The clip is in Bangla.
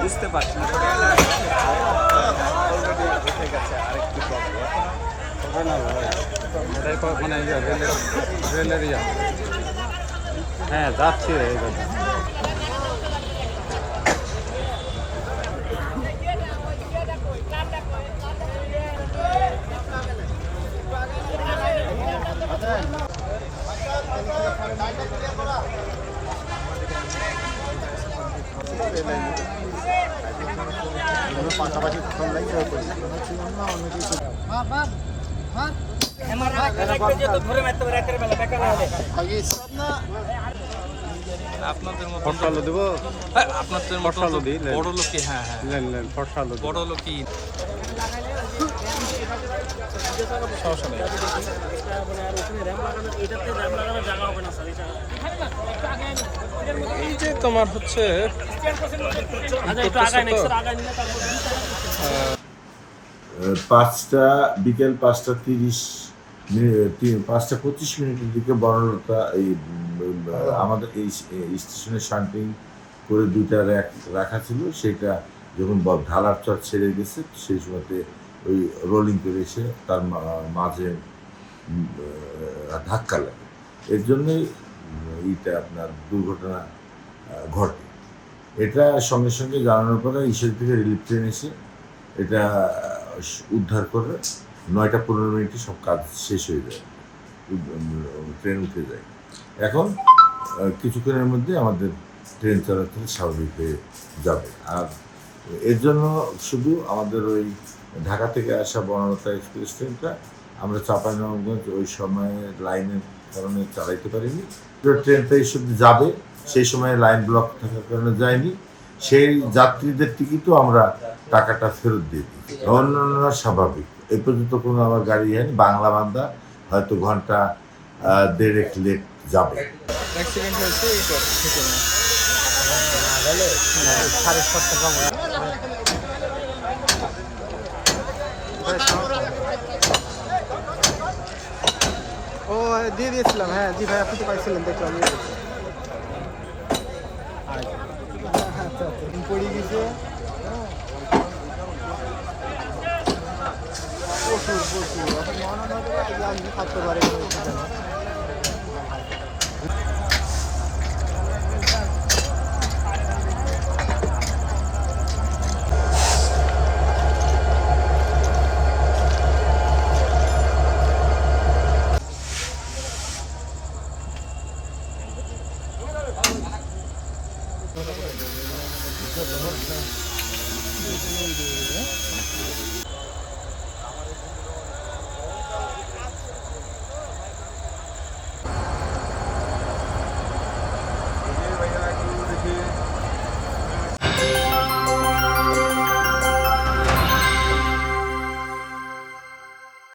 বুঝতে পারছি না উঠে গেছে আরেকটু মানে রেলের ইয়া হ্যাঁ যাচ্ছি এইভাবে পাশাপাশি আপনাদের মতো ফসল দেবো আপনাদের ফসল দিই বড় লোকই হ্যাঁ হ্যাঁ লেন লেন ফসল বড় লোকই সমস্যা নেই এই যে তোমার হচ্ছে বিকেল 5:30 5:25 দিকে বনলতা এই আমাদের এই স্টেশনে শান্টিং করে দুইটা র্যাক রাখা ছিল, সেটা যখন ঢালার চর ছেড়ে গেছে সেই সময়তে ওই রোলিং করে এসে তার মাঝে ধাক্কা লাগে, এর জন্যই এইটা আপনার দুর্ঘটনা ঘটে। এটা সঙ্গে সঙ্গে জানানোর পরে ঈশ্বর থেকে রিলিফ ট্রেন এসে এটা উদ্ধার করে 9:15 সব কাজ শেষ হয়ে যায়, ট্রেন উঠে যায়। এখন কিছুক্ষণের মধ্যে আমাদের ট্রেন চলাচল স্বাভাবিক হয়ে যাবে। আর এর জন্য শুধু আমাদের ওই ঢাকা থেকে আসা বনলতা এক্সপ্রেস ট্রেনটা আমরা চাঁপাইনবাবগঞ্জ ওই সময়ে লাইনের কারণে চালাইতে পারিনি, ট্রেনটা এসব যাবে সেই সময় লাইন ব্লক থাকার কারণে যায়নি, সেই যাত্রীদের টিকিটও আমরা টাকাটা ফেরত দিয়ে দিই। অন্যান্য স্বাভাবিক, এ পর্যন্ত কোনো আমার গাড়ি হয়নি। বাংলা বান্দা হয়তো ঘন্টা 1.5 লেট যাবে। অ্যাক্সিডেন্ট হয়েছে ও দিয়ে দিয়েছিলাম। হ্যাঁ জি ভাই, আপনি তো পাইছিলেন, দেখলাম পড়ে গেছে প্রচুর প্রচুর এখন থাকতে পারে।